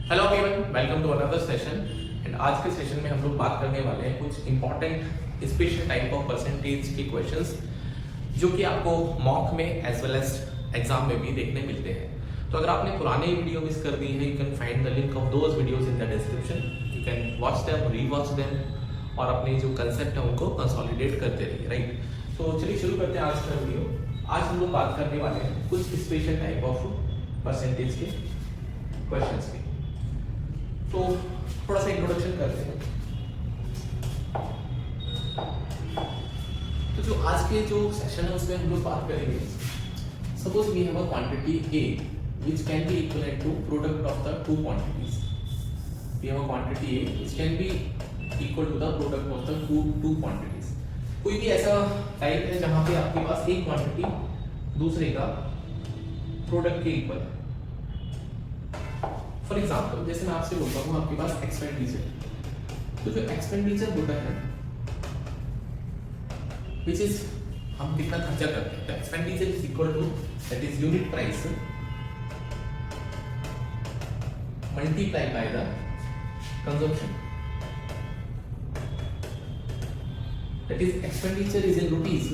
Hello everyone, welcome to another session. And आज के session में हम लोग बात करने वाले हैं कुछ important special type of percentage के क्वेश्चंस जो कि आपको मॉक में एज वेल एज एग्जाम में भी देखने मिलते हैं। तो अगर आपने पुराने वीडियो मिस कर दी है, you can find the link of those videos in the description. You can watch them, rewatch them और अपने जो कंसेप्ट है उनको कंसोलिडेट करते रहिए, राइट। तो चलिए शुरू करते हैं आज का वीडियो। आज हम लोग बात करने वाले हैं कुछ स्पेशल टाइप ऑफ परसेंटेज के क्वेश्चंस की। तो थोड़ा सा इंट्रोडक्शन करते हैं। तो जो आज के जो सेशन है उसमें हम लोग बात करेंगे, suppose we have a quantity A which can be equivalent to product of the two quantities. We have a quantity A which can be equal to the product of the two quantities. कोई भी ऐसा type है जहां पे आपके पास एक quantity दूसरे का प्रोडक्ट के इक्वल है। फॉर एग्जाम्पल, जैसे मैं आपसे बोलता हूँ आपके पास एक्सपेंडिचर, तो जो एक्सपेंडिचर होता है विच इज हम कितना खर्चा करते हैं, expenditure is equal to that is unit price multiply by the consumption. That is expenditure is in rupees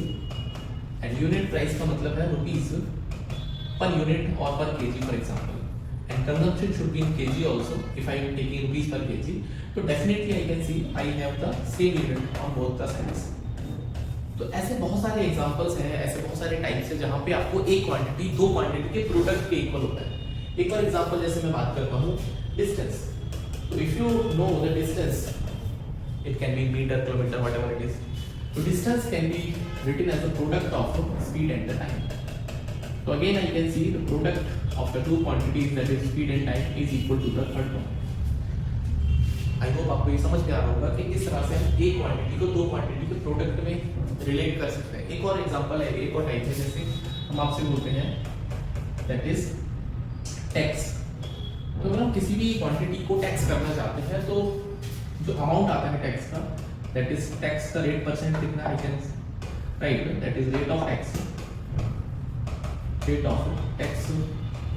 and unit price का मतलब है रुपीज पर यूनिट और per kg for example. And consumption should be in kg also. If I am taking rupees per kg, so definitely I can see I have the same unit on both the sides. तो ऐसे बहुत सारे examples हैं, ऐसे बहुत सारे types हैं जहाँ पे आपको एक क्वांटिटी दो क्वांटिटी के प्रोडक्ट के इक्वल होता है। एक और एग्जांपल जैसे मैं बात करता हूँ डिस्टेंस। तो if you know the distance, it can be metre, kilometre, whatever it is. तो distance can be written as a product of speed and the time. So again I can see the product of the two quantities, that is speed and time, is equal to the third one. I hope आपको ये समझ में आ रहा होगा कि किस तरह से हम एक क्वांटिटी को दो क्वांटिटी के प्रोडक्ट में रिलेट कर सकते हैं। एक और एग्जांपल है, एक और टाइप है, जैसे हम आपसे बोलते हैं that is टैक्स। तो अगर हम किसी भी क्वांटिटी को टैक्स करना चाहते हैं तो जो अमाउंट आता है टैक्स का, that is टैक्स का रेट परसेंट कितना है, I can write that is rate of tax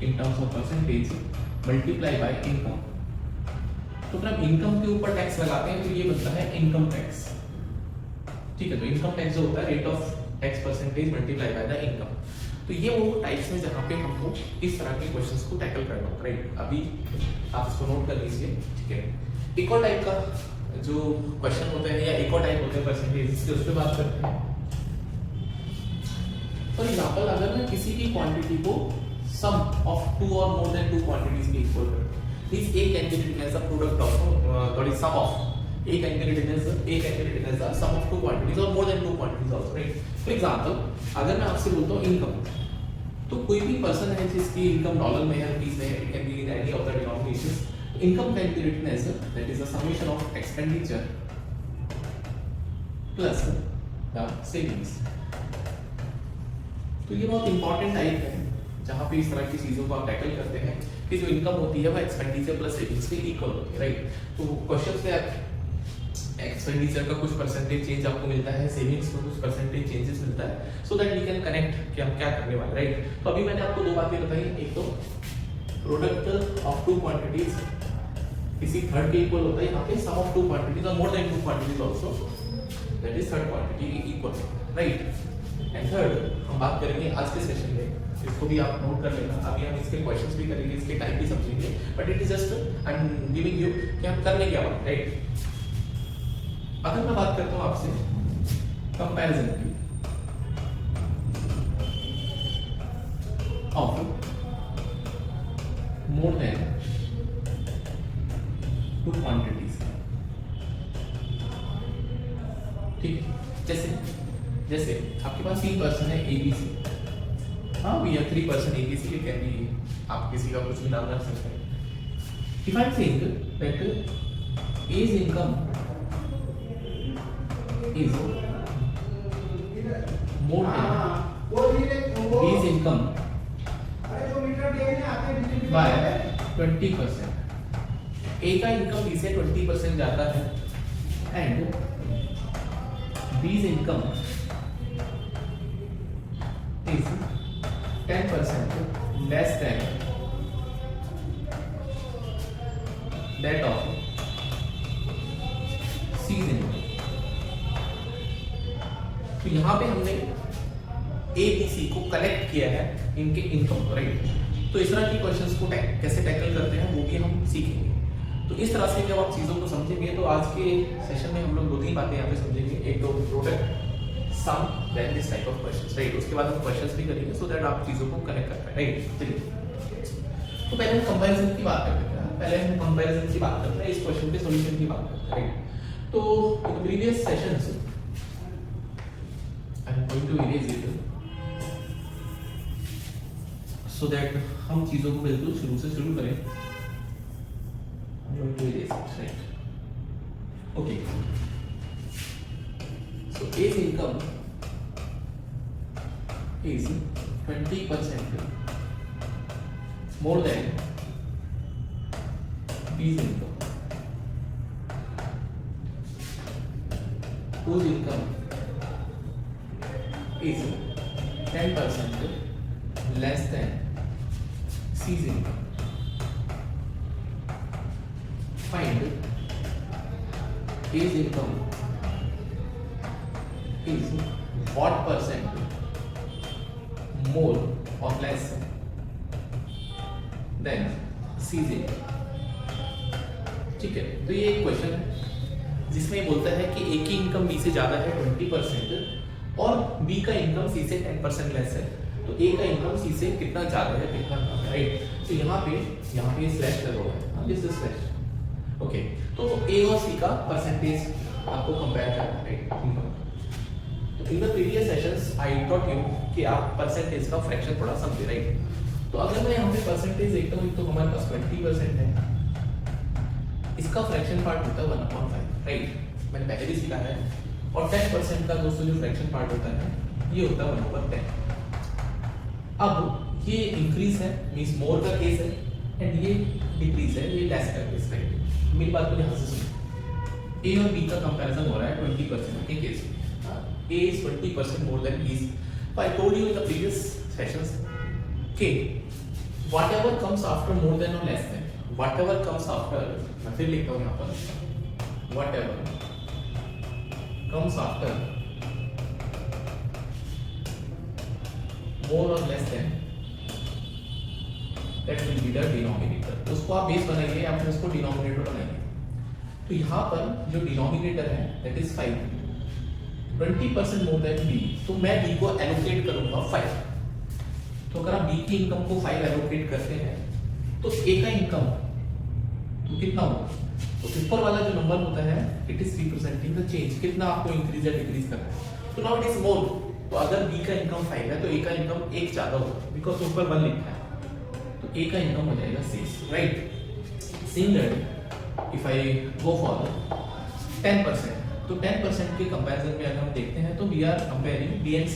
in terms of percentage multiply by income। तो अगर हम इनकम के ऊपर टैक्स लगाते हैं तो ये बनता है इनकम टैक्स, ठीक है। तो इनकम टैक्स जो होता है rate of tax percentage multiply by the income. तो ये वो टाइप्स में जहाँ पे हमको इस तरह के क्वेश्चंस को टैकल करना होगा, राइट। अभी आप इसको नोट कर लीजिए, ठीक है। एक और टाइप का जो क्वेश्चन होते हैं या एक और टाइप होते हैं परसेंटेज, इसके उस पर बात करते हैं। फॉर एग्जाम्पल, अगर मैं किसी भी क्वांटिटी को सम ऑफ टू और मोर देन टू क्वांटिटीज के इक्वल करता हूं, means A can be written as a product of that is sum of A can be written as a sum of two quantities और more than two quantities also, right. For example, अगर मैं आपसे बोलता हूं income, तो कोई भी person है जिसकी इनकम डॉलर में है, रुपीस में है, it can be in any of the denominations. Income can be written as that is the summation of expenditure plus the savings. तो ये बहुत इंपॉर्टेंट टाइप है जहाँ पे इस तरह की चीजों को आप टैकल करते हैं कि जो इनकम होती है वो एक्सपेंडिचर प्लस सेविंग्स के इक्वल होती है, राइट। तो क्वेश्चन से एक्सपेंडिचर का कुछ परसेंटेज चेंज आपको मिलता है, सेविंग्स में कुछ परसेंटेज चेंजेस मिलता है, so that we can connect कि हम क्या करने वाले, राइट। तो अभी मैंने आपको दो बातें बताई, एक तो प्रोडक्ट ऑफ टू क्वांटिटीज किसी थर्ड के इक्वल होता है, यहाँ पे सम ऑफ टू क्वांटिटीज और more than two quantities also, that is third quantity equal, right. And third हम बात करेंगे आज के सेशन में, इसको भी आप नोट कर लेना। अभी हम इसके क्वेश्चंस भी करेंगे, इसके टाइप भी समझेंगे, but it is just I am giving you कि हम करने क्या वाले, राइट। अगर मैं बात करता हूं आपसे कंपैरिजन की of more than two quantities, ठीक है। जैसे आपके पास 3 पर्सन है ABC, हाँ we have 3 person ABC, it can be आप किसी का कुछ भी नाम रख सकते हैं। If I think that A's income is more than B's income by 20%, A का इनकम B से 20% ज्यादा है and B's income is 10% less than that of C's income. तो यहाँ पे हमने ए बी सी को कलेक्ट किया है इनके इनकम, राइट। तो इस तरह की क्वेश्चंस को कैसे टैकल करते हैं वो भी हम सीखेंगे। तो इस तरह से जब आप चीज़ों को समझेंगे तो आज के सेशन में हम लोग 2-3 बातें यहाँ पे समझेंगे। एक तो product, sum, then this type of questions, right. उसके बाद हम क्वेश्चंस भी करेंगे सो दैट आप चीज़ों को कनेक्ट कर पाए, राइट। चलिए, तो पहले हम कंपैरिजन की बात करते हैं। पहले हम कंपैरिजन की बात करते हैं, इस क्वेश्चन के सॉल्यूशन की बात करते हैं, राइट। तो in previous sessions I am going to erase it so that हम चीज़ों को बिल्कुल शुरू से शुरू करें। I'm going to erase it, right? Okay. So A's income is 20% more than B's income, whose income is 10% less than C's income. Find A's income is what percent more or less than C's income. ठीक है, तो ये एक question है जिसमें बोलता है कि A की इनकम B से ज्यादा है 20% और B का इनकम C से 10% लेस है। तो A का इनकम C से कितना ज्यादा है, कितना कम है, राइट। तो यहाँ पे स्लैश लगा हुआ है, दिस इज स्लैश। ओके, तो A और C का परसेंटेज आपको कंपेयर करना है, राइट। तो in the previous sessions I taught you कि आप परसेंटेज का फ्रैक्शन थोड़ा समझे, राइट। तो अगर मैं यहाँ पे परसेंटेज देखता हूँ तो हमारे पास 20% है, इसका फ्रैक्शन पार्ट होता है 1/5, राइट। मैंने पहले भी सीखा है। और 10% का दोस्तों जो फ्रैक्शन पार्ट होता है ये होता है 1/10। अब ये इंक्रीज है, मींस मोर का केस है, एंड ये डिक्रीज है, ये लेस का केस है। मेरी बात को ध्यान से सुनो। A और B का कंपैरिजन हो रहा है 20% के केस में। A is 20% more than B. So I told you in the previous sessions कि whatever comes after more than or less than, whatever comes after, मैं फिर लिखता हूँ यहाँ पर, whatever comes after more or less than, that will be the denominator. उसको आप base बनाइए या फिर उसको डिनोमिनेटर बनाइए। तो यहाँ पर जो डिनोमिनेटर है that is 5, 20% more than B, तो मैं B को एलोकेट करूंगा 5। तो अगर आप B की इनकम को 5 एलोकेट करते हैं तो A का इनकम तो कितना होगा? तो ऊपर वाला जो नंबर होता है it is representing the change, कितना आपको इंक्रीज या डिक्रीज करना है। तो नाउ इट इज मोर, तो अगर B का इनकम 5 है तो A का इनकम 1 ज्यादा होगा बिकॉज़ ऊपर 1 लिखा है, तो A का इनकम हो जाएगा 6, right. Similarly if I go for 10%, तो 10% के कंपैरिजन में अगर हम देखते हैं तो we are comparing B and C।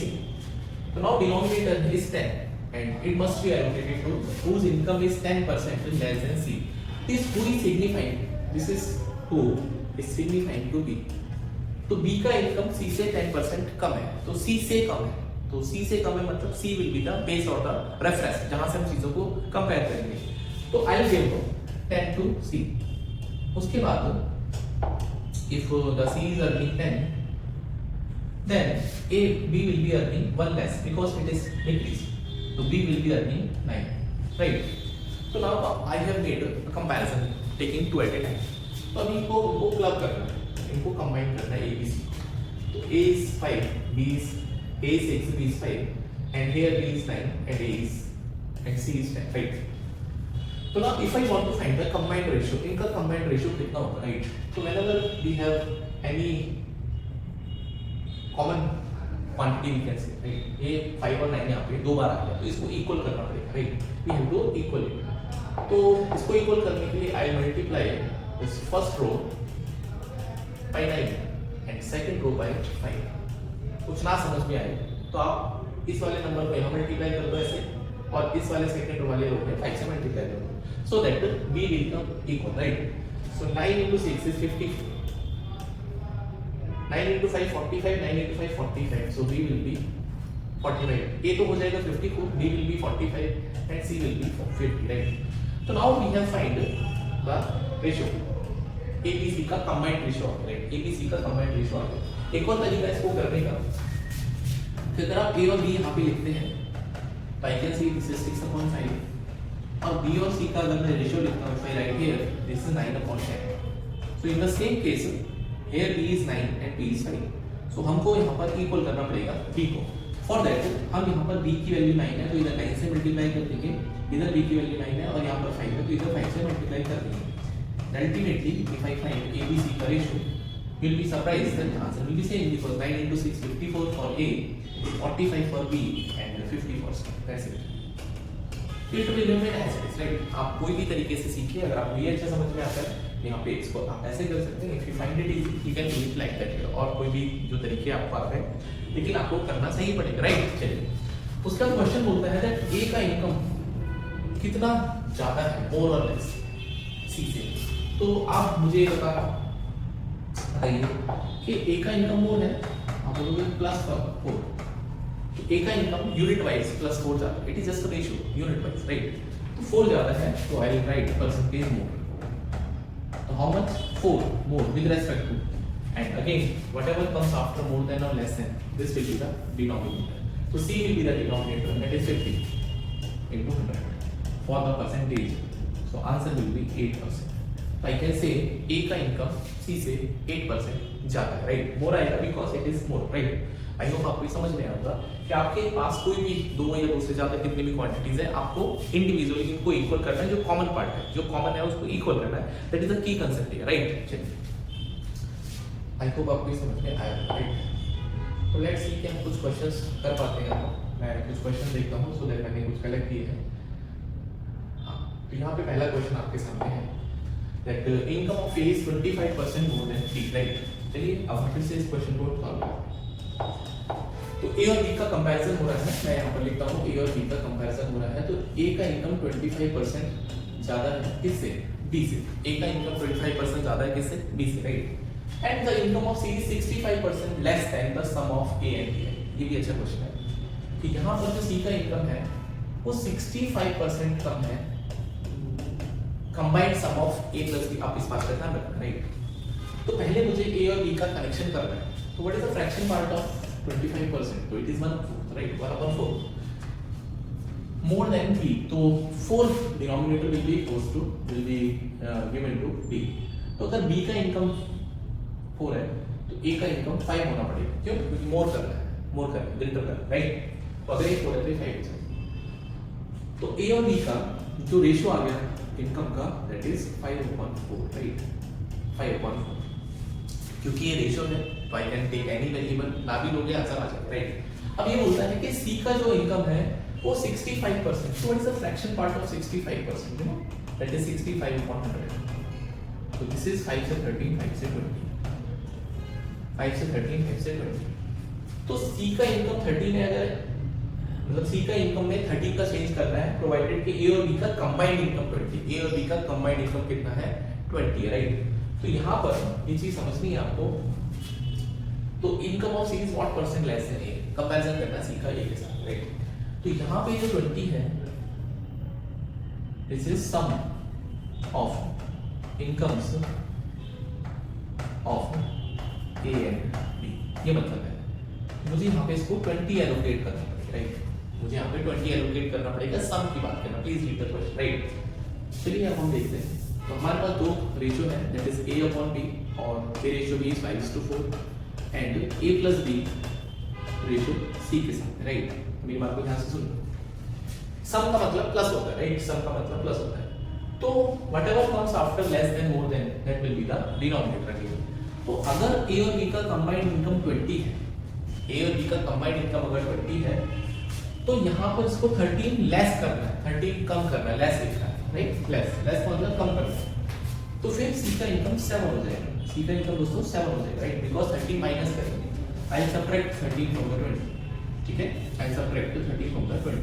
तो now denominator is 10 and it must be allocated to whose income is 10% less than C. This who is signifying, this is who is signifying to B. तो B का income C से 10% कम है, तो C से कम है, तो C से कम है मतलब C will be the base or the reference जहां से हम चीजों को कंपेयर करेंगे। तो I will give 10 to C। उसके बाद if the C is earning 10, then B will be earning 1 less because it is decreased, so B will be earning 9, right? So now I have made a comparison taking 2 at a time. तो अभी इनको club करना है, इनको combine करना है A B C। तो A is 5, B is A is 6, B is 5, and here B is 9 and A is and C is 10, right? तो now if I want to find the combined ratio, इनका combined ratio कितना होगा, right? So whenever we have any common quantity we can say, right? ये 5 और 9 यहाँ पे 2 बार आ गया, तो इसको इक्वल करना पड़ेगा, right? We have to equal it. तो इसको इक्वल करने के लिए I multiply this first row by 9 and second row by 5. कुछ ना समझ में आए तो आप इस वाले नंबर को यहाँ मल्टीप्लाई कर दो ऐसे, और इस वाले सेकंड वाले रो पे 5 से मल्टीप्लाई कर दो, so that B will come equal, right? So 9 into 6 is 50, 9 into 5 45, 9 into 5 45, so B will be 45. A तो हो जाएगा 54, B will be 45 and C will be 50, right? So now we have find the ratio, ABC का combined ratio आ गया, ABC का combined ratio आ गया। एक और तरीका इसको करने का, कि अगर आप ए और बी यहाँ पे लिखते हैं, आई कैन सी दिस इज 6/5, और बी और सी का अगर मैं रेशियो लिखता हूं, if I right here this is 9/10, so in the same case here b is 9 and b is 5, सो हमको यहाँ पर इक्वल करना पड़ेगा b को। फॉर दैट हम यहाँ पर b की वैल्यू 9 है तो इधर 9 से मल्टीप्लाई कर देंगे, इधर b की वैल्यू 9 है और यहाँ पर 5 है तो इधर 5 से मल्टीप्लाई कर देंगे। Ultimately if I find abc का ratio, you'll be surprised that the answer will be same, because 9 into 6 54 for A, 45 for B and 50 for C. That's it. It will remain as it is, right? आप कोई भी तरीके से सीखिए, अगर आपको ये अच्छा समझ में आता है यहाँ पे इसको आप ऐसे कर सकते हैं, if you find it easy you can do it like that here, और कोई भी जो तरीके आपको आ रहे हैं, लेकिन आपको करना सही पड़ेगा, राइट? चलिए, उसका क्वेश्चन बोलता है that A का इनकम कितना ज्यादा है more or less C से, तो आप मुझे बताइए कि A का इनकम मोर है, आप बोलोगे +4, तो A का इनकम यूनिट वाइज +4 ज्यादा, it is just a ratio unit wise, right? तो 4 ज्यादा है तो I will write percentage more, तो how much 4 more with respect to, and again whatever comes after more than और less than, this will be the denominator, तो C will be the denominator, that is 50 into 100 for the percentage, so answer will be 8%. I can say A का income C से 8% ज्यादा है, right? मोर आएगा because it is more, right? I hope आपको समझ में आएगा कि आपके पास कोई भी दो या दो से ज्यादा कितनी भी क्वांटिटीज है, आपको इंडिविजुअली इनको इक्वल करना है, जो कॉमन पार्ट है, जो कॉमन है उसको इक्वल करना है, that is the key concept है, राइट? चलिए, आई होप आपको समझ में आया, राइट? तो लेट्स सी कि हम कुछ क्वेश्चंस कर पाते हैं। मैं कुछ क्वेश्चन देखता हूं सो दैट मैंने कुछ कलेक्ट किए हैं। तो यहाँ पे पहला क्वेश्चन आपके सामने है that income of A is 25% more than B, right? चलिए अब हम फिर से इस क्वेश्चन को सॉल्व करते हैं। तो A और B का कंपैरिजन हो रहा है, मैं यहाँ पर लिखता हूँ A और B का कंपैरिजन हो रहा है, तो A का इनकम 25% ज्यादा है किससे? B से। A का इनकम 25% ज्यादा है किससे? B से, right? And the income of C is 65% less than the sum of A and B। ये भी अच्छा क्वेश्चन है कि यहाँ पर जो C का इनकम है वो 65% कम है combined sum of A plus B, आप इस बात का ध्यान रखना, राइट? तो पहले मुझे A और B का कनेक्शन करना है, तो what is the fraction part of 25%? तो it is 1/4, right? 1/4 more than B, तो 4 denominator will be given to B। तो अगर B का इनकम 4 है तो A का इनकम 5 होना पड़ेगा, क्यों? क्योंकि मोर करना है, ग्रेटर करना है, राइट? तो अगर ये 4 है तो 5 हो जाएगा। तो A और B का जो रेशियो आ गया इनकम का, दैट इज 5/4, राइट? 5/4, क्योंकि ये रेशियो है तो I can take any variable, ना भी लोगे आंसर आ जाएगा, राइट? अब ये बोलता है कि C का जो इनकम है वो 65%, so what is the fraction part of 65%, you know, that is 65/100, so this is 5 से 13, 5 से 20, 5 से 13, 5 से 20, तो C का इनकम 13 है, अगर मतलब C का इनकम में 30 का चेंज करना है, प्रोवाइडेड कि A और B का कंबाइंड इनकम 20, A और B का कंबाइंड इनकम कितना है? 20 है, राइट? तो यहाँ पर ये चीज समझनी है आपको, तो income of C is what percent less than A, comparison करना है C का A के साथ, राइट? तो यहाँ पे जो 20 है, this is sum of incomes of A and B, ये मतलब है मुझे यहाँ पे इसको 20 एलोकेट करना पड़ेगा, राइट? मुझे यहाँ पे 20 एलोकेट करना पड़ेगा, सम की बात करना, please read the question, right? चलिए अब हम देखते हैं। तो हमारे पास दो रेशियो है, दैट इज A/B, और A ratio B is 5:4 and A plus B ratio C के साथ, राइट? मेरी बात को ध्यान से सुनो। सम का मतलब प्लस होता है, राइट? सम का मतलब प्लस होता है, तो whatever comes after less than more than, that will be the denominator again. तो अगर A और B का कंबाइंड इनकम 20 है, A और B का कंबाइंड इनकम अगर 20 है, तो यहाँ पर इसको 13 लेस करना है, 13 कम करना है, लेस लिखना है, राइट? लेस मतलब कम करना है, तो फिर C का इनकम 7 हो जाएगा। C का इनकम दोस्तों 7 हो जाएगा, राइट? बिकॉज 13 माइनस करेंगे, आई सबट्रैक्ट 13 फ्रॉम द 20, ठीक है? I subtract 13 from the 20,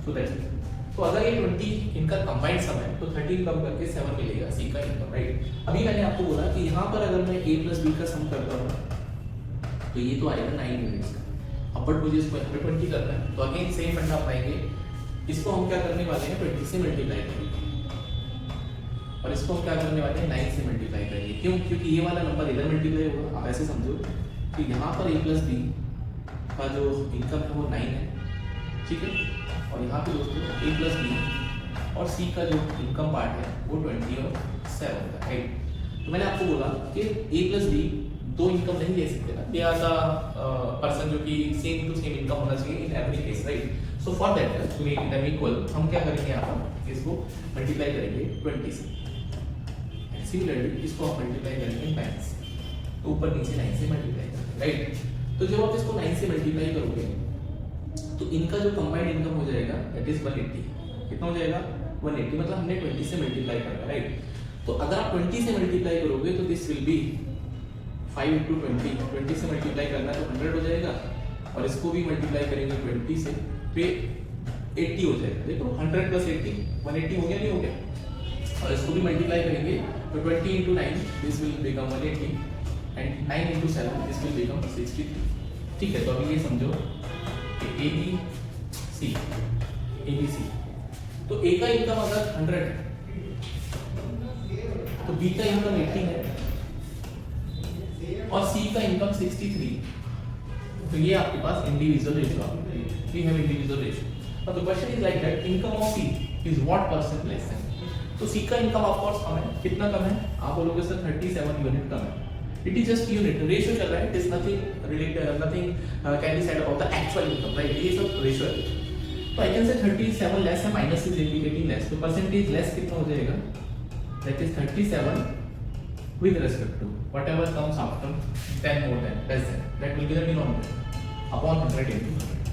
so that's it. तो अगर ये 20 इनका कंबाइंड सम है तो 13 कम करके 7 मिलेगा C का इनकम, राइट? अभी मैंने आपको बोला कि यहाँ पर अगर मैं A plus B का सम करता हूँ तो ये तो आएगा 9 मिलेगा, अब बट मुझे इसको 20 करना है, तो अगेन सेम फंडा अपनाएंगे, इसको हम क्या करने वाले हैं? 20 से मल्टीप्लाई करेंगे, और इसको हम क्या करने वाले हैं 9 से मल्टीप्लाई करेंगे। क्यों? क्योंकि ये वाला नंबर इधर मल्टीप्लाई होगा। आप ऐसे समझो कि यहाँ पर a प्लस बी का जो इनकम है वो 9 है, ठीक है, और यहाँ पे दोस्तों a प्लस बी और c का जो इनकम पार्ट है वो 20 और 7 का, राइट। तो मैंने आपको बोला कि a प्लस बी दो इनकम नहीं ले सकते ना, दे आर द पर्सन जो कि सेम टू सेम इनकम होना चाहिए in every case, right. So for that to make them equal हम क्या करेंगे यहाँ पर इसको मल्टीप्लाई करेंगे 20 से, एंड सिमिलरली इसको आप मल्टीप्लाई करेंगे 9 से, तो ऊपर नीचे 9 से मल्टीप्लाई करेंगे, राइट। तो जब आप इसको 9 से मल्टीप्लाई करोगे तो इनका जो कंबाइंड इनकम हो जाएगा दैट इज 180। कितना हो जाएगा? 180, मतलब हमने 20 से मल्टीप्लाई करना है, राइट। तो अगर आप 20 से मल्टीप्लाई करोगे तो दिस विल बी 5 into 20, 20 से मल्टीप्लाई करना है तो 100 हो जाएगा, और इसको भी मल्टीप्लाई करेंगे 20 से तो 80 हो जाएगा। देखो 100 plus 80 180 हो गया, नहीं हो गया? और इसको भी मल्टीप्लाई करेंगे तो 20 into 9 this will become 180 and 9 into 7 this will become 63। ठीक है, तो अभी ये समझो कि ABC, तो A का इनकम अगर 100 है तो B का इनकम 80 है और C का इनकम 63, तो ये आपके पास इंडिविजुअल रेशियो आ गया। We have individual ratio. Now the question is like that, income of C is what percent less than? तो C का इनकम ऑफ कोर्स कम है। कितना कम है? आप बोलोगे सर 37 यूनिट कम है। It is just unit, ratio चल रहा है, it is nothing related, nothing can be said about the actual income, right? ये सब रेशियो है। तो I can say 37 less है, minus is indicating less, तो परसेंटेज लेस कितना हो जाएगा? That is 37 with respect to whatever comes after 10 more than less than, that will be the denominator upon 100 into 100.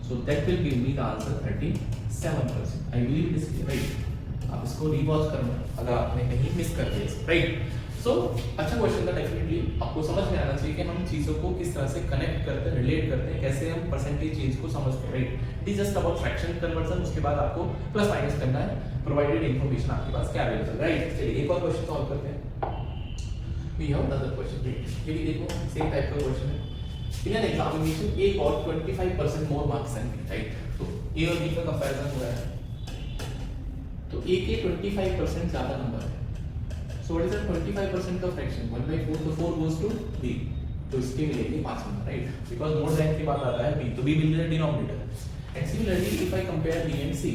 So that will give me the answer 37%. I believe it is clear, right? आप इसको rewatch करना अगर आपने कहीं miss कर दिया, right. सो अच्छा question था, डेफिनेटली आपको समझ में आना चाहिए कि हम चीज़ों को किस तरह से कनेक्ट करते हैं, रिलेट करते हैं, कैसे हम परसेंटेज चेंज को समझते हैं, right. It is just about fraction conversion, उसके बाद आपको प्लस माइनस करना है, प्रोवाइडेड इन्फॉर्मेशन आपके पास क्या अवेलेबल, राइट। चलिए एक और क्वेश्चन सॉल्व करते हैं। वी हैव अनदर क्वेश्चन, ये भी देखो सेम टाइप का क्वेश्चन है। In an examination A got 25% more marks than B, right. तो ए और बी का कंपैरिजन हुआ है, तो ए के 25% ज्यादा नंबर है। So what is that 25% का फ्रैक्शन? 1/4, तो 4 goes to B, तो इसके मिलेंगे 5 number, right, because more than के बाद आता है B, तो B will be the denominator. And similarly if I compare B and C,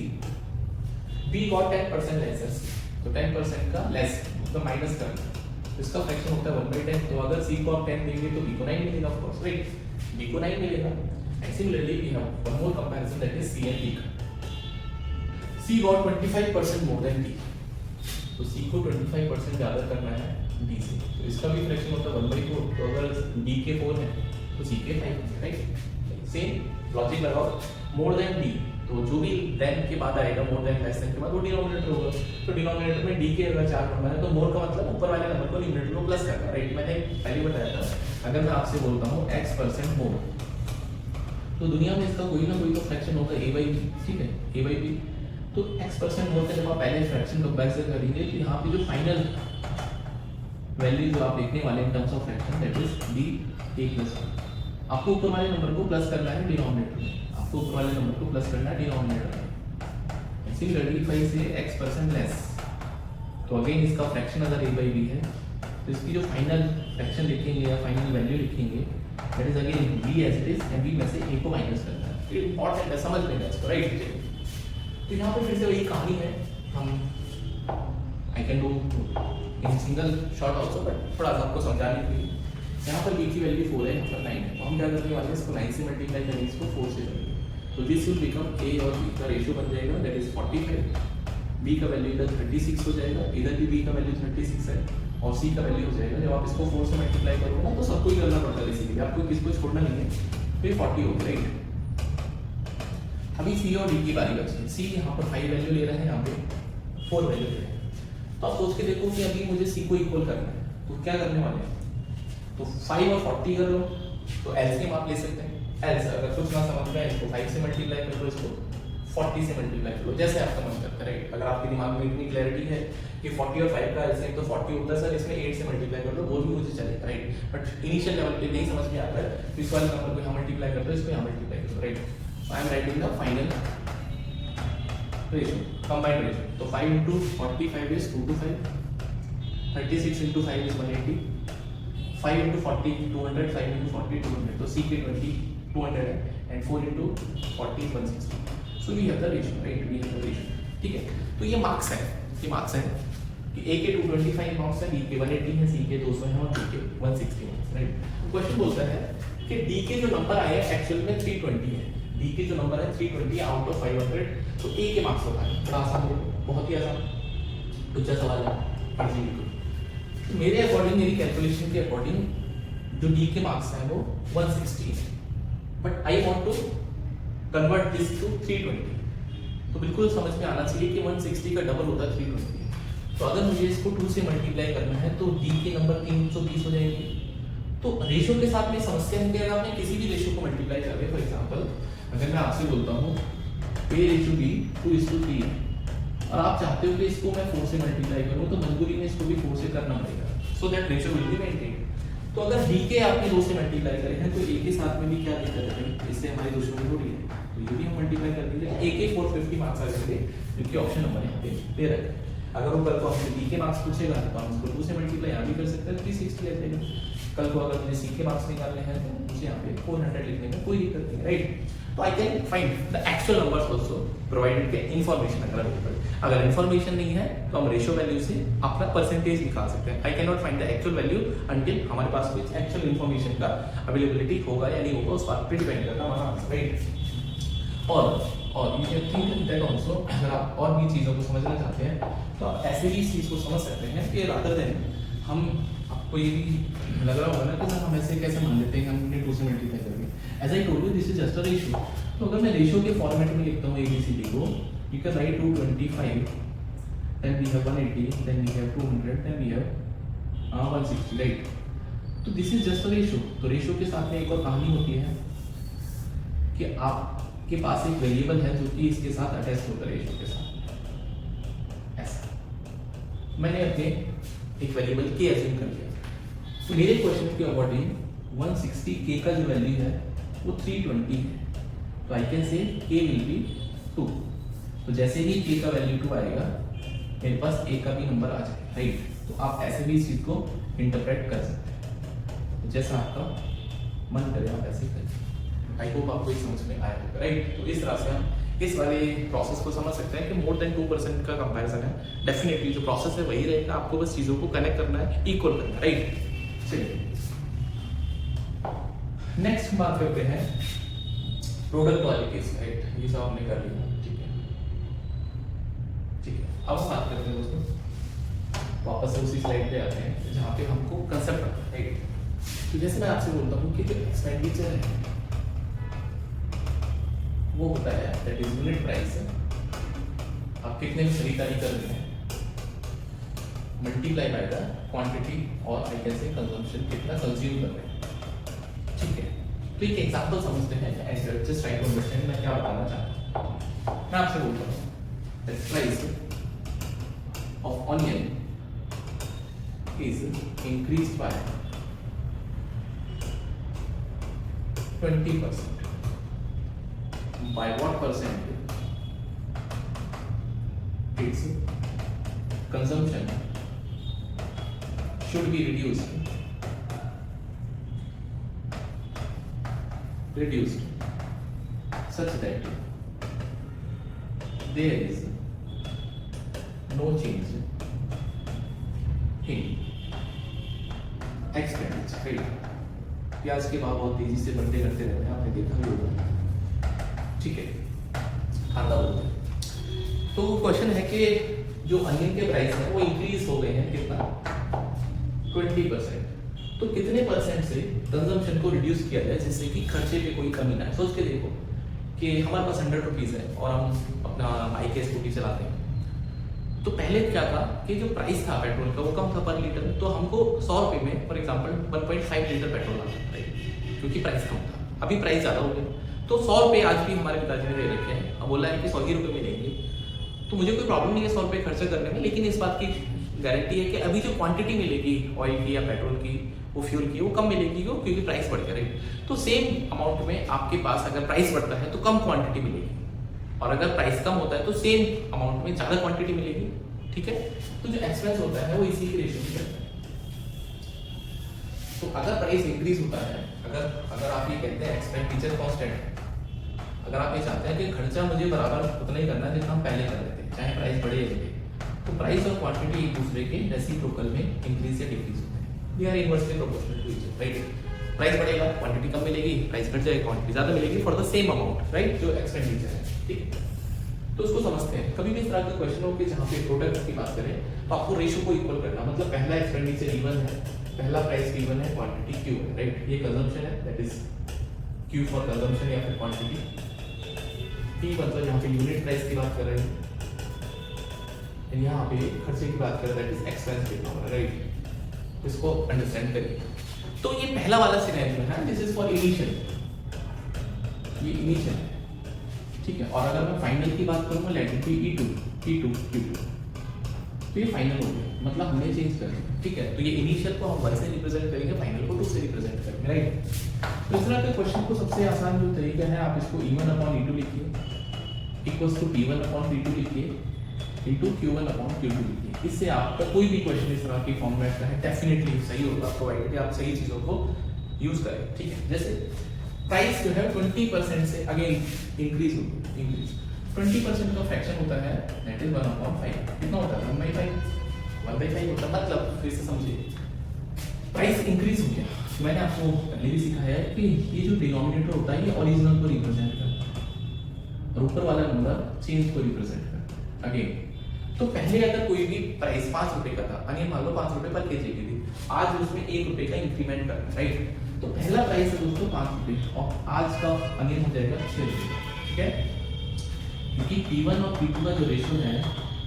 B got 10% less than C, तो 10% का लेस तो माइनस करना, तो इसका फ्रैक्शन होता है 1/10, तो अगर C को आप 10 देंगे तो B को 9 मिलेगा, ऑफ कोर्स, राइट, B को 9 मिलेगा। And similarly we have one more comparison, that is C and D का। C got 25% more than D, तो C को 25% ज़्यादा करना है D से, तो इसका भी फ्रैक्शन होता है 1/4, तो अगर D के 4 है तो C के 5 है, राइट। सेम लॉजिक लगाओ, मोर देन D, तो जो भी देन के बाद आएगा मोर देन लेस देन के बाद वो डिनोमिनेटर होगा, तो डिनोमिनेटर में D के अगर 4 नंबर है तो मोर का मतलब ऊपर वाले नंबर को न्यूमरेटर को प्लस करना, राइट। मैंने पहले बताया था, अगर मैं आपसे बोलता हूँ x% मोर, तो दुनिया में इसका कोई ना कोई तो फ्रैक्शन होगा A/B, ठीक है, A/B, तो x% मोर का जब आप पहले फ्रैक्शन कंपैरिजन करेंगे तो यहाँ पे जो फाइनल वैल्यू जो आप देखने वाले in terms of fraction that is b a plus 1, आपको ऊपर वाले नंबर को प्लस करना है डिनोमिनेटर में, आपको ऊपर वाले नंबर को प्लस करना है डिनोमिनेटर में। सिमिलरली इफ आई से x% लेस, तो अगेन इसका फ्रैक्शन अगर a/b है तो इसकी जो फाइनल फ्रैक्शन लिखेंगे या फाइनल वैल्यू लिखेंगे that is again b as it is, and b में से a को माइनस करना है। ये इंपॉर्टेंट है, समझ लेना इसको, राइट। तो यहाँ पे फिर से वही कहानी है, हम I can do in single shot also, but थोड़ा सा आपको समझाने के लिए, यहाँ पर b की वैल्यू 4 है, यहाँ पर 9 है, तो हम क्या करने वाले हैं, इसको 9 से मल्टीप्लाई करेंगे, इसको 4 से करेंगे, तो दिस विल बिकम a और b का रेशियो बन जाएगा दैट इज 45, b का वैल्यू इधर 36 हो जाएगा, इधर भी b का वैल्यू 36 है और c का वैल्यू हो जाएगा, जब आप इसको 4 से मल्टीप्लाई करोगे ना तो सबको ही करना पड़ता है बेसिकली, आपको किसको छोड़ना नहीं है, तो ये 40 होगा, राइट। अभी C और D की बारी बची है। C यहाँ पर 5 वैल्यू ले रहे हैं, यहाँ पे 4 वैल्यू ले रहे हैं, तो आप सोच के देखो कि अभी मुझे C को इक्वल करना है, तो क्या करने वाले हैं, तो 5 और 40 कर लो, तो एलसीएम आप ले सकते हैं, एल्स अगर कुछ ना समझ में आए इसको 5 से मल्टीप्लाई कर लो, इसको 40 से मल्टीप्लाई कर लो, जैसे आपका मन करता है, राइट। अगर आपके दिमाग में इतनी क्लैरिटी है कि 40 और 5 का एलसीएम तो 40 होता है सर, इसमें 8 से मल्टीप्लाई कर लो, वो भी मुझे चलेगा, राइट। बट इनिशियल लेवल पे नहीं समझ में आता है, तो इस वाले नंबर को यहाँ मल्टीप्लाई कर दो, इसको यहाँ मल्टीप्लाई कर दो, right. I am writing the final ratio, combined ratio, तो 5 into 45 is 2 to 5, 36 into 5 is 180, 5 into 40 200, 5 into 40 200, तो C के 20 200 है, and 4 into 40 is 160. So we have the ratio, right? We have the ratio. ठीक है, तो ये मार्क्स है, ये मार्क्स है कि A के 225 मार्क्स है, B के 180 है, C के 200 है और D के 160 है, राइट? क्वेश्चन बोलता है कि D के जो नंबर आए एक्चुअल में 320 है, D के जो नंबर है 320 आउट ऑफ 500, तो A के मार्क्स बताएं। बड़ा आसान है, बहुत ही आसान, दूसरा सवाल है, पढ़ लीजिए। तो मेरे अकॉर्डिंग, मेरी कैलकुलेशन के अकॉर्डिंग जो D के मार्क्स हैं वो 160 है, but I want to convert this to 320, तो बिल्कुल समझ में आना चाहिए कि 160 का डबल होता है 320। तो अगर मुझे इसको 2 से मल्टीप्लाई करना है तो D के नंबर 320 हो जाएंगे। तो रेशो के साथ में समस्या है कि अगर आपने किसी भी रेशो को मल्टीप्लाई कर रहे, फॉर एग्जांपल अगर मैं आपसे बोलता हूँ A/B 2:3 है और आप चाहते हो कि इसको मैं 4 से मल्टीप्लाई करूँ, तो मजबूरी में इसको भी 4 से करना पड़ेगा, so that ratio will be maintain. तो अगर D के आपने 2 से मल्टीप्लाई करे हैं तो A के साथ में भी क्या दिक्कत है, इससे हमारी दुश्मनी थोड़ी है, तो ये भी हम मल्टीप्लाई कर दीजिए। A के 450 मार्क्स आ जाएंगे, क्योंकि ऑप्शन नंबर यहाँ पे दे रहा है। अगर वो कल को हमसे D के मार्क्स पूछेगा तो हम उसको 2 से मल्टीप्लाई यहाँ भी कर सकते हैं, 360 आ जाएगा। कल को अगर मुझे C के मार्क्स निकालने हैं तो मुझे यहाँ पे 400 लिखने में कोई दिक्कत नहीं, राइट? तो I can find the actual numbers also provided के इन्फॉर्मेशन अगर अवेलेबल। अगर इन्फॉर्मेशन नहीं है तो हम रेशियो वैल्यू से अपना परसेंटेज निकाल सकते हैं। I can not find the actual value until हमारे पास कुछ एक्चुअल इन्फॉर्मेशन का अवेलेबिलिटी होगा या नहीं होगा, उस बात पे डिपेंड करता है हमारा आंसर, राइट? और you can think that also, अगर आप और भी चीज़ों को समझना चाहते हैं तो आप ऐसे भी इस चीज़ को समझ सकते हैं कि रादर देन हम, आपको ये भी लग रहा होगा ना कि सर हम ऐसे कैसे मान लेते हैं कि हमने 2 से मल्टीप्लाई करके, as I told you this is just a ratio. तो अगर मैं रेशियो के फॉर्मेट में लिखता हूँ ABCD को, you can write 225, then we have 180, then we have 200, then we have 160, right? तो this is just a ratio. तो रेशियो के साथ में एक और कहानी होती है कि आपके पास एक वेरिएबल है जो कि इसके साथ अटैच होता है रेशियो के साथ, ऐसा। मैंने अपने एक वेरिएबल के एज्यूम कर लिया, तो मेरे क्वेश्चन के अकॉर्डिंग 160 के का जो वैल्यू है वो 320 है, तो आई कैन से k विल बी 2। तो जैसे ही k का वैल्यू 2 आएगा मेरे पास a का भी नंबर आ जाएगा, राइट? तो आप ऐसे भी इस चीज को इंटरप्रेट कर सकते हैं, तो जैसा आपका मन करे आप ऐसे करें। आई होप आपको ये समझ में आया होगा, राइट? तो इस तरह से हम इस वाले प्रोसेस को समझ सकते हैं कि मोर देन 2% का कंपैरिजन है। डेफिनेटली जो प्रोसेस है वही रहेगा, आपको बस चीज़ों को कनेक्ट करना है, इक्वल करना है, राइट? चलिए नेक्स्ट बात करते हैं प्रोडक्ट वाले केस, राइट? ये सब हमने कर लिया, ठीक है, ठीक है। अब बात करते हैं दोस्तों, वापस से उसी स्लाइड पे आते हैं जहाँ पे हमको कंसेप्ट आता है, राइट? तो जैसे मैं आपसे बोलता हूँ कि जो एक्सपेंडिचर है वो होता है दैट इज यूनिट प्राइस है, आप कितने में खरीदारी कर रहे हैं मल्टीप्लाई बाय द क्वांटिटी और आई कैन से कंजम्पशन कितना कंज्यूम कर रहे हैं, ठीक है? तो एक एग्जांपल समझते हैं and just try to understand मैं क्या बताना चाहता हूँ। मैं आपसे बोलता हूँ that price of onion is increased by 20%. By what percent its consumption should be reduced such that there is no change in expenditure, right? प्याज के भाव बहुत तेजी से बढ़ते करते रहते हैं, आपने देखा भी होगा, ठीक है? खांदा बोलते हैं। तो क्वेश्चन है कि जो अनियन के प्राइस हैं वो इंक्रीज हो गए हैं कितना, 20%। तो कितने परसेंट से कंजम्पशन को रिड्यूस किया जाए जिससे कि खर्चे पे कोई कमी ना आए। सोच के देखो कि हमारे पास 100 रुपीज़ है और हम अपना बाइक या स्कूटी चलाते हैं, तो पहले क्या था कि जो प्राइस था पेट्रोल का वो कम था पर लीटर, तो हमको 100 रुपये में फॉर एग्जाम्पल 1.5 लीटर पेट्रोल आता था, क्योंकि प्राइस कम था। अभी प्राइस ज़्यादा हो गया, तो 100 रुपये आज भी हमारे पिताजी ने दे रखे हैं, अब बोला है कि 100 ही रुपये मिलेंगे, तो मुझे कोई प्रॉब्लम नहीं है 100 रुपये खर्चा करने में, लेकिन इस बात की गारंटी है कि अभी जो क्वांटिटी मिलेगी ऑयल की या पेट्रोल की, वो फ्यूल की, वो कम मिलेगी क्योंकि प्राइस बढ़ गया, राइट? तो सेम अमाउंट में आपके पास अगर प्राइस बढ़ता है तो कम क्वांटिटी मिलेगी, और अगर प्राइस कम होता है तो सेम अमाउंट में ज़्यादा क्वांटिटी मिलेगी, ठीक है। तो जो एक्सपेंस होता है वो इसी की रेशियो में करता है। तो अगर प्राइस इंक्रीज होता है, अगर आप ये कहते हैं एक्सपेंडिचर कांस्टेंट, अगर आप ये चाहते हैं कि खर्चा मुझे बराबर उतना ही करना है जितना हम पहले कर रहे थे, चाहे प्राइस बढ़े या घटे, तो प्राइस और क्वांटिटी एक दूसरे के रेसिप्रोकल में इंक्रीज या डिक्रीज होते हैं, they are inversely proportional to each other, right. Price बढ़ेगा, क्वांटिटी कम मिलेगी, प्राइस घट जाएगी, क्वांटिटी ज्यादा मिलेगी for the same amount, right, जो एक्सपेंडिचर है, ठीक। तो उसको समझते हैं। कभी भी इस तरह का क्वेश्चन हो कि जहाँ पे प्रोडक्ट की बात करें तो आपको रेशियो को इक्वल करना, मतलब पहला एक्सपेंडिचर E1 है, पहला प्राइस P1 है, क्वांटिटी Q है, राइट। ये कंजम्पशन है, that is Q for consumption या फिर क्वांटिटी, P मतलब यहाँ पे यूनिट प्राइस की बात कर रहे हैं, यहाँ पे खर्चे की बात कर रहे हैं, दैट इज एक्सपेंस लिखा हुआ है, राइट। इसको अंडरस्टैंड करिए। तो ये पहला वाला सिनेरियो है, दिस इज फॉर इनिशियल, ये इनिशियल है, ठीक है। और अगर मैं फाइनल की बात करूंगा, let it be E2 P2 Q2, तो ये फाइनल हो गया, मतलब हमने चेंज कर दिया, ठीक है। तो ये इनिशियल को हम 1 से रिप्रेजेंट करेंगे, फाइनल को 2 से रिप्रेजेंट करेंगे, राइट। तो इस तरह के क्वेश्चन को सबसे आसान जो तरीका है, आप इसको E1 अपॉन E2 लिखिए equals to P1 upon P2 लिखिए, P2 Q1 अपॉन Q2 लिखिए। इससे आपका कोई भी क्वेश्चन इस तरह की फॉर्मेट का है डेफिनेटली सही होगा, प्रोवाइडेड आप सही चीजों को यूज करें, ठीक है। जैसे प्राइस जो है 20% से अगेन इंक्रीज होगी, इंक्रीज 20% का फ्रैक्शन होता है, दैट इज 1/5, कितना होता है 1/5 होता है। मतलब फिर से समझिए, प्राइस इंक्रीज हो गया, मैंने आपको पहले भी सिखाया है कि ये जो डिनोमिनेटर होता है ये ओरिजिनल को रिप्रेजेंट करता है और ऊपर वाला नंबर चेंज को रिप्रेजेंट करता है। अगेन तो पहले अगर कोई भी प्राइस 5 रुपए का था, अनियन मान लो 5 रुपए पर केजी की थी, आज उसमें 1 रुपए का इंक्रीमेंट करना है, राइट। तो पहला प्राइस है दोस्तों 5 रुपए और आज का अनियन हो जाएगा 6 रुपए, ठीक है। क्योंकि P1 और P2 का जो रेशियो है,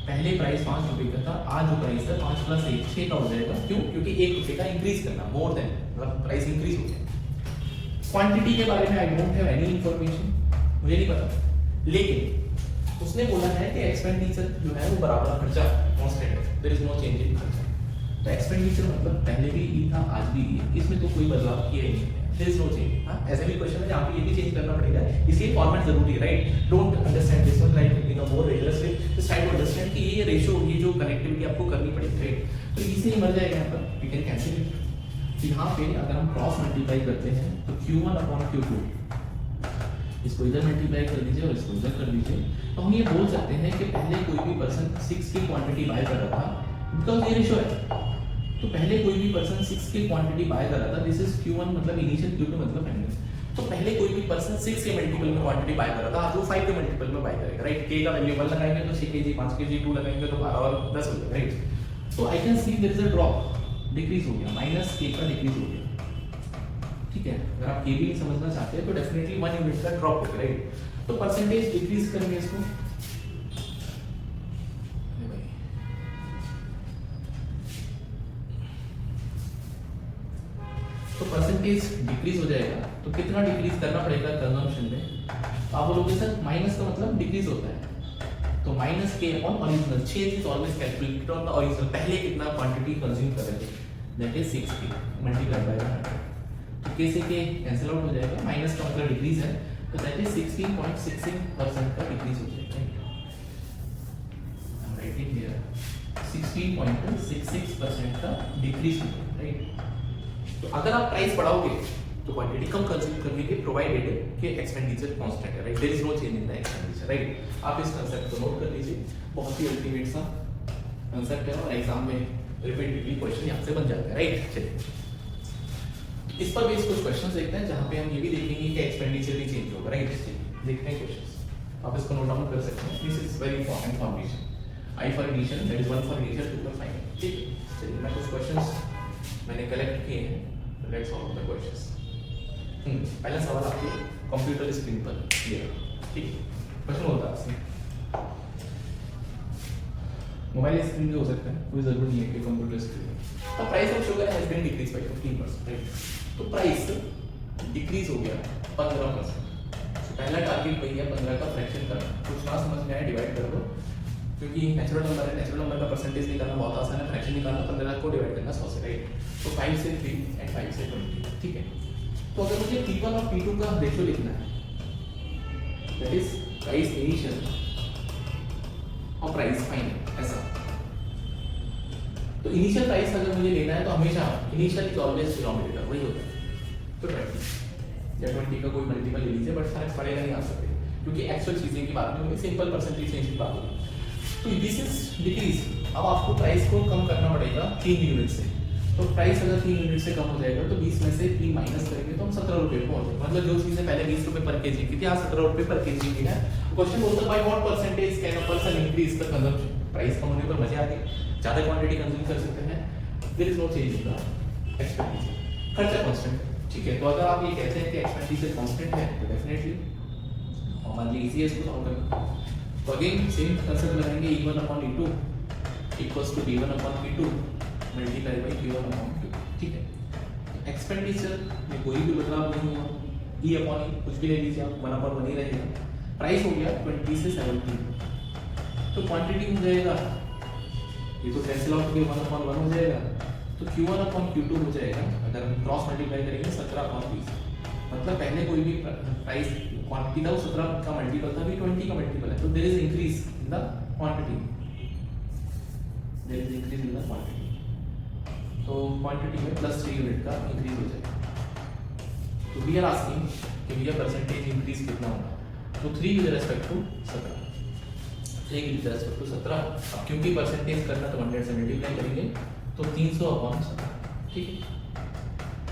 पहले प्राइस 5 रुपए का था, आज जो प्राइस है 5 + 1 6 का हो जाएगा। क्यों? क्योंकि 1 रुपए का इंक्रीज करना, मोर देन, मतलब प्राइस इंक्रीज हो गया। क्वांटिटी के बारे में I don't have any information, मुझे नहीं पता, लेकिन उसने बोला है कि एक्सपेंडिचर जो है वो बराबर खर्चा कांस्टेंट है, there is no change in खर्चा। तो एक्सपेंडिचर मतलब पहले भी ई था, आज भी ई है, इसमें तो कोई बदलाव किया ही नहीं है, देयर इज नो चेंज। हां, ऐसे भी क्वेश्चन है जहां पे ये भी चेंज करना पड़ेगा, इसलिए फॉर्मेट जरूरी है, right. Don't understand this one like in a more regular way, just try to understand कि ये रेशियो, ये जो कनेक्टिविटी आपको करनी पड़ेगी, राइट। तो इसे ही मर जाएगा यहाँ पर, वी कैन कैंसिल इट। यहाँ पे अगर हम क्रॉस मल्टीप्लाई करते हैं तो Q1 अपॉन Q2, इसको इधर मल्टीप्लाई कर दीजिए और इसको इधर कर दीजिए, तो हम ये बोल सकते हैं कि पहले कोई भी पर्सन 6 की क्वांटिटी बाय कर रहा था, बिकॉज ये रेशियो है, तो पहले कोई भी पर्सन 6 की क्वांटिटी बाय कर रहा था, दिस इज Q1 मतलब इनिशियल, Q2 मतलब फाइनल। तो पहले कोई भी पर्सन 6 के मल्टीपल में क्वांटिटी बाय कर रहा था, आज वो 5 के मल्टीपल में बाय करेगा, राइट। K का वैल्यू 1 लगाएंगे तो 6 kg, 5 kg, 2 लगाएंगे तो 12 और 10 हो जाएगा, राइट। तो I can see there is a drop, decrease हो गया, -K का डिक्रीज हो गया, ठीक है। अगर आप ये भी नहीं समझना चाहते हैं तो डेफिनेटली 1 यूनिट का ड्रॉप होगा, राइट। तो परसेंटेज डिक्रीज करेंगे इसको, तो परसेंटेज डिक्रीज हो जाएगा। तो कितना डिक्रीज करना पड़ेगा कंजम्पशन में, तो आप बोलोगे सर माइनस का मतलब डिक्रीज होता है, तो -K on original, change is always calculated on the original, पहले कितना क्वांटिटी कंज्यूम कर रहे थे, that is 6K multiplied by 100, तो K से K कैंसिल आउट हो जाएगा, माइनस का मतलब डिक्रीज है, तो दैट इज 16.66% का डिक्रीज हो जाएगा, आई एम राइटिंग हियर 16.66% का डिक्रीज हो जाएगा, राइट। तो अगर आप प्राइस बढ़ाओगे तो क्वांटिटी कम कंज्यूम करने के, प्रोवाइडेड कि एक्सपेंडिचर कांस्टेंट है, right, there is no change in the expenditure, right. आप इस कांसेप्ट को नोट कर लीजिए, बहुत ही अल्टीमेट सा कांसेप्ट है और एग्जाम में रिपीटेडली क्वेश्चन यहां से बन जाता है, राइट। चलिए इस पर बेस कुछ क्वेश्चंस देखते हैं जहां पे हम ये भी देखेंगे कि एक्सपेंडिचर भी चेंज होगा, राइट। देखते हैं क्वेश्चंस, आप इसको नोट डाउन कर सकते हैं, this is very important formation, I for initial, that is 1 for initial, 2 for final, ठीक है। चलिए मैं कुछ क्वेश्चंस मैंने कलेक्ट किए हैं, लेट्स सॉल्व द क्वेश्चंस। पहला सवाल आपके कंप्यूटर स्क्रीन पर ये रहा, ठीक है। क्वेश्चन होता है आपसे, मोबाइल स्क्रीन भी हो सकता है, कोई जरूरी नहीं है कि कंप्यूटर स्क्रीन। तो price of sugar has been decrease by 15%, right. तो प्राइस डिक्रीज हो गया 15%। तो पहला टारगेट वही है 15 का फ्रैक्शन करना, कुछ ना समझ में आए डिवाइड कर दो, क्योंकि नेचुरल नंबर है, नेचुरल नंबर का परसेंटेज निकालना बहुत आसान है, फ्रैक्शन निकालना 15 को डिवाइड करना 100 से, राइट। तो 5 से 3 एंड 5 से 20, ठीक है। तो अगर मुझे P1 और P2 का रेशियो लिखना है, दैट इज प्राइस इनिशियल और प्राइस फाइनल, ऐसा। तो इनिशियल प्राइस अगर मुझे लेना है तो हमेशा इनिशियल इज ऑलवेज डिनोमिनेटर, वही होता है। तो 20 या 20 का कोई मल्टीपल ले लीजिए, बट फर्क पड़ेगा नहीं आ सकते, क्योंकि एक्चुअल चीजें की बात नहीं होगी, सिंपल परसेंटेज चेंज की बात होगी। तो दिस इज डिक्रीज। अब आपको प्राइस को कम करना पड़ेगा 3 यूनिट से। तो प्राइस अगर 3 यूनिट से कम हो जाएगा तो 20 में से 3 माइनस करेंगे तो हम 17 रुपये पहुंच जाएंगे। मतलब जो चीजें पहले 20 रुपये पर केजी की थी, आज 17 रुपये पर केजी की है। क्वेश्चन बोलता है by what percentage can a person increase the consumption. Price कम होने पर मजे आते हैं, ज्यादा क्वांटिटी कंज्यूम कर सकते हैं। There is no change in the expenditure, खर्चा कांस्टेंट, ठीक है। तो अगर आप ये कहते हैं कि एक्सपेंडिचर कांस्टेंट है तो डेफिनेटली हमारे लिए इजी है इसको सॉल्व करना। तो अगेन सेम कंसेप्ट लगाएंगे, E1 upon E2 equals to D1 upon P2 multiply by Q1 upon Q, ठीक है। एक्सपेंडिचर में कोई भी बदलाव नहीं हुआ, E अपॉन E कुछ भी ले लीजिए आप, 1 अपॉन 1 ही रहेगा। प्राइस हो गया 20 से 70, तो क्वांटिटी हो जाएगा, ये तो कैंसिल आउट होकर 1 अपॉन 1 हो जाएगा, तो Q1 अपॉन Q2 हो जाएगा। अगर हम क्रॉस मल्टीप्लाई करेंगे 17 अपॉन 20, मतलब पहले कोई भी प्राइस क्वांटिटी था वो 17 का मल्टीपल था, अभी 20 का मल्टीपल है। तो there is increase in the quantity, there is increase in the quantity. तो क्वांटिटी में प्लस 3 यूनिट का इंक्रीज हो जाएगा। तो वी आर आस्किंग कि भैया परसेंटेज इंक्रीज कितना होगा, तो 3 with respect to 17, 3 with respect to 17। अब क्योंकि परसेंटेज करना तो 100 से मल्टीप्लाई करेंगे, तो 300 अपॉन 17, ठीक है।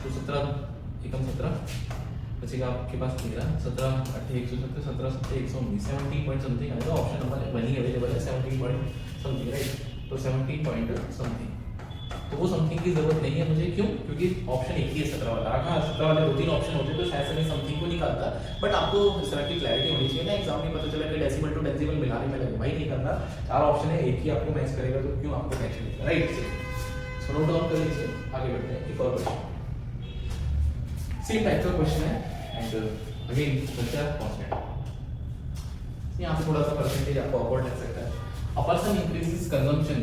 तो 17 एकम 17 बचेगा आपके पास 13, 17 8 170, 17 7 119, 17 पॉइंट समथिंग आएगा। ऑप्शन नंबर 1 ही अवेलेबल है, 17 पॉइंट समथिंग, राइट। तो 17 पॉइंट समथिंग, तो वो समथिंग की जरूरत नहीं है मुझे, क्यों? क्योंकि ऑप्शन एक ही है 17 वाला। हाँ 17 वाले 2-3 ऑप्शन होते तो शायद से मैं समथिंग को निकालता, बट आपको इस तरह की क्लैरिटी होनी चाहिए ना, एग्जाम में पता चला कि डेसिमल टू डेसिमल मिलाने में लगे, भाई नहीं करना। 4 ऑप्शन है, एक ही आपको मैच करेगा, तो क्यों आपको टेंशन लेना, राइट। सो नोट डाउन कर लीजिए, आगे बढ़ते हैं। एक और क्वेश्चन, सेम टाइप का क्वेश्चन है एंड अगेन खर्चा कांस्टेंट। यहाँ पे थोड़ा सा परसेंटेज आपको ऑकवर्ड लग सकता है। A person increases consumption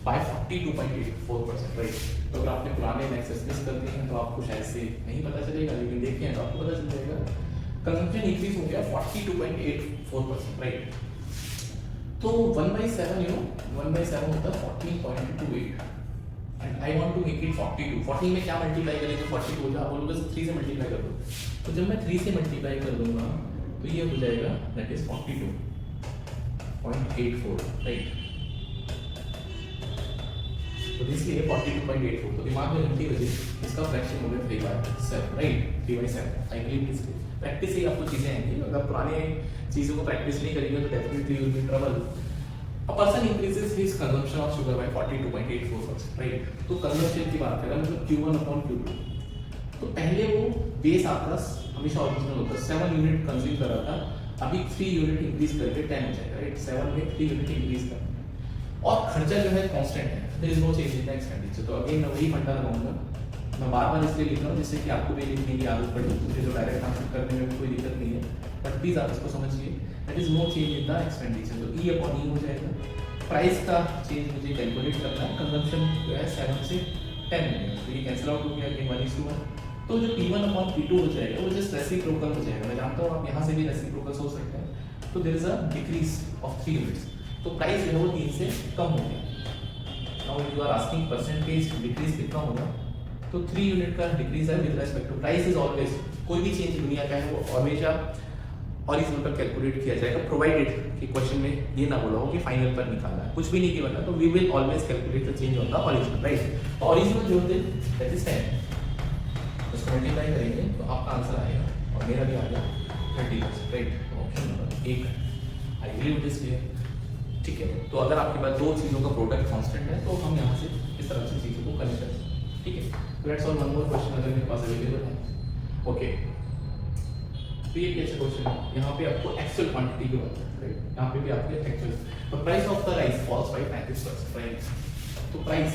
by 42.84%, right. तो अगर आपने पुराने एक्सरसाइज कर दिए हैं तो आपको शायद से नहीं पता चलेगा, लेकिन देखिए तो आपको पता चल जाएगा। कंजम्पशन इंक्रीज हो गया 42.84%, राइट। तो 1/7 1/7 होता है 14.28 and I want to make it 42। 14 में क्या मल्टीप्लाई करेंगे, 42 हो जाए, बोलोगे 3 से मल्टीप्लाई कर दो। तो जब मैं 3 से मल्टीप्लाई कर दूंगा तो ये हो जाएगा दैट इज 42.84, राइट। तो इसलिए 42.84, तो दिमाग में घंटी बजी, इसका फ्रैक्शन हो गया 3/7, right. 3/7 I believe this. Practice से आपको चीजें आएंगी, अगर पुराने चीजों को प्रैक्टिस नहीं करेंगे तो definitely you will be in trouble. A person increases his consumption of sugar by 42.84%, right? तो कंजम्पशन की बात करें मतलब Q1 अपॉन Q2, तो पहले वो बेस आपका हमेशा ओरिजिनल होता है, 7 यूनिट कंज्यूम कर रहा था, अभी 3 यूनिट इंक्रीज करके 10 हो जाएगा, राइट। 7 में 3 यूनिट इंक्रीज कर, और खर्चा जो है कांस्टेंट है, there is no change in the expenditure. तो अगेन मैं वही फंडा लगाऊंगा, मैं बार-बार इसलिए लिख रहा हूँ जिससे कि आपको भी लिखने की आदत पड़े, मुझे जो डायरेक्ट आंसर करने में कोई दिक्कत नहीं है, बट प्लीज आप इसको समझिए, that is no change in the expenditure. तो E अपॉन E हो जाएगा। प्राइस का चेंज मुझे कैलकुलेट करना है, कंजम्पशन जो है 7 से 10 में, तो ये कैंसिल आउट हो गया, अगेन 1:1। तो जो P1 अपॉन P2 हो जाएगा वो जस्ट रेसिप्रोकल हो जाएगा। मैं जानता हूँ आप यहाँ से भी रेसिप्रोकल हो सकते हैं। तो there is a decrease of 3 units, तो प्राइस जो है वो 3 से कम हो गया। Now you are asking percentage decrease कितना होगा, तो 3 यूनिट का डिक्रीज है with respect to price is always, कोई भी चेंज दुनिया का है वो हमेशा ओरिजिनल पर कैलकुलेट किया जाएगा, प्रोवाइडेड कि क्वेश्चन में ये ना बोला हो कि फाइनल पर निकालना है, कुछ भी नहीं किया तो we will always calculate the change on the original, right. तो ओरिजिनल जो होते दैट इज 10, उसको मल्टीप्लाई करेंगे तो आपका आंसर आएगा, और मेरा भी आ गया 30%, राइट। तो option number 1 I believe this clear, ठीक है। तो अगर आपके पास दो चीज़ों का प्रोडक्ट कांस्टेंट है तो हम यहाँ से इस तरह से चीज़ों को कनेक्ट करते हैं, ठीक है। तो let's solve one more question अगर मेरे पास अवेलेबल है, ओके। तो ये कैसे क्वेश्चन है, यहाँ पे आपको एक्चुअल क्वांटिटी की बात है, राइट। यहाँ पे भी आपके एक्चुअल, तो price of the rice falls by 35%, right. तो प्राइस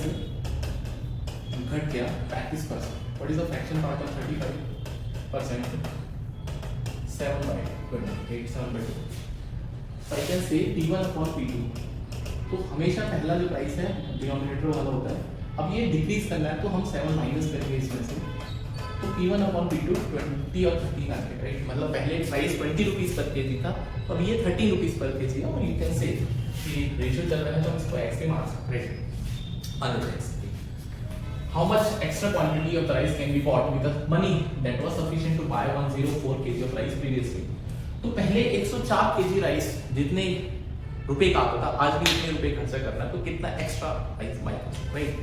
घट गया 35%, what is the fraction part of 35%? 7/20, 7/2। I can say P1 upon P2, तो हमेशा पहला जो प्राइस है डिनोमिनेटर वाला होता है। अब ये डिक्रीज करना है तो हम 7 माइनस करेंगे इसमें से, तो P1 अपॉन P2 20 और 13 आ गया, राइट? मतलब पहले प्राइस 20 रुपीज पर केजी था, तो अब ये 30 रुपीज पर केजी है, और यू कैन से कि रेशियो चल रहा है तो हम इसको x पे मार सकते हैं, How much extra quantity of rice can be bought with the money that was sufficient to buy 104 kg of rice previously? तो पहले 104 kg राइस जितने रुपए का आता था, आज भी इतने रुपए खर्चा करना, तो कितना एक्स्ट्रा राइस बाय कर सकते, राइट?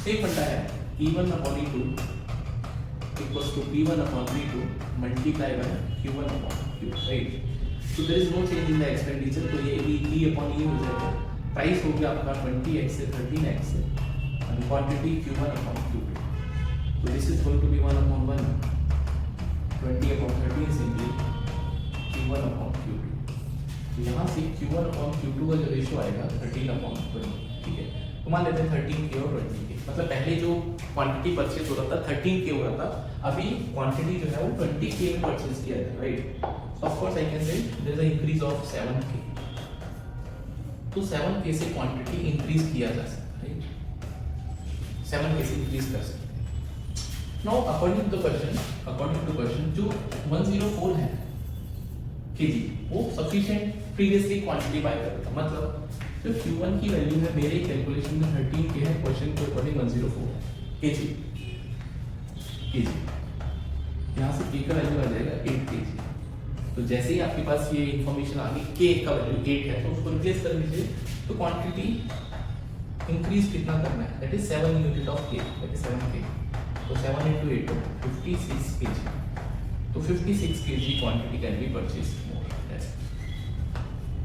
सेम फंडा है, P1 upon E2 equals to P1 upon P2 multiply by Q1 upon Q, right? So there is no change in the expenditure, तो ये भी E upon E हो जाएगा, प्राइस हो गया आपका 20x से 13x से, and quantity Q1 upon Q2. So this is going to be 1 upon 1, 20 upon 13 simply Q1 upon Q2. तो यहाँ से Q1 upon Q2 का जो रेशियो आएगा 13 upon 20, ठीक है? तो मान लेते हैं 13K और 20K, मतलब पहले जो क्वांटिटी परचेज हो रहा था 13K हो रहा था, अभी क्वांटिटी जो है वो 20K में परचेज किया है, right? So of course I can say there is an increase of 7K. तो 7K से क्वांटिटी इंक्रीज किया जा सकता है, राइट? 7K से इंक्रीज कर सकते हैं। नाउ अकॉर्डिंग टू क्वेश्चन जो 104 है केजी वो सफिशिएंट प्रीवियसली क्वांटिटी बाय करता था, मतलब जो Q1 की वैल्यू है मेरे कैलकुलेशन में 13K है, क्वेश्चन के अकॉर्डिंग 104 केजी, यहाँ से K का वैल्यू आ जाएगा 8 kg। तो जैसे ही आपके पास ये इंफॉर्मेशन आ गई K का वैल्यू 8 है, तो उसको रिप्लेस कर दीजिए, तो क्वांटिटी इंक्रीज कितना करना है, that is 7 unit of K, that is 7K, तो 7 into 8 56 kg, तो 56 kg quantity can be purchase more,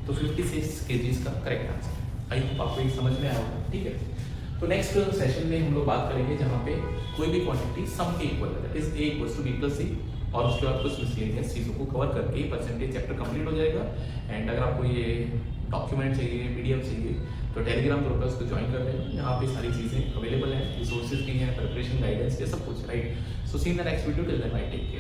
तो 56 kg का करेक्ट आंसर। आई होप आपको ये समझ में आया होगा, ठीक है? तो नेक्स्ट सेशन में हम लोग बात करेंगे जहाँ पे कोई भी क्वांटिटी सम के इक्वल है, that is A equals to B plus C, और उसके बाद कुछ मिसलेनियस चीज़ों को कवर करके परसेंटेज चैप्टर कंप्लीट हो जाएगा। एंड अगर आपको ये डॉक्यूमेंट चाहिए, PDF चाहिए, तो टेलीग्राम ग्रुप है उसको ज्वाइन कर लेना, यहाँ पे सारी चीज़ें अवेलेबल हैं, रिसोर्सेज भी हैं, प्रिपरेशन गाइडेंस, ये सब कुछ, right? So see in the next video, till then bye, take care.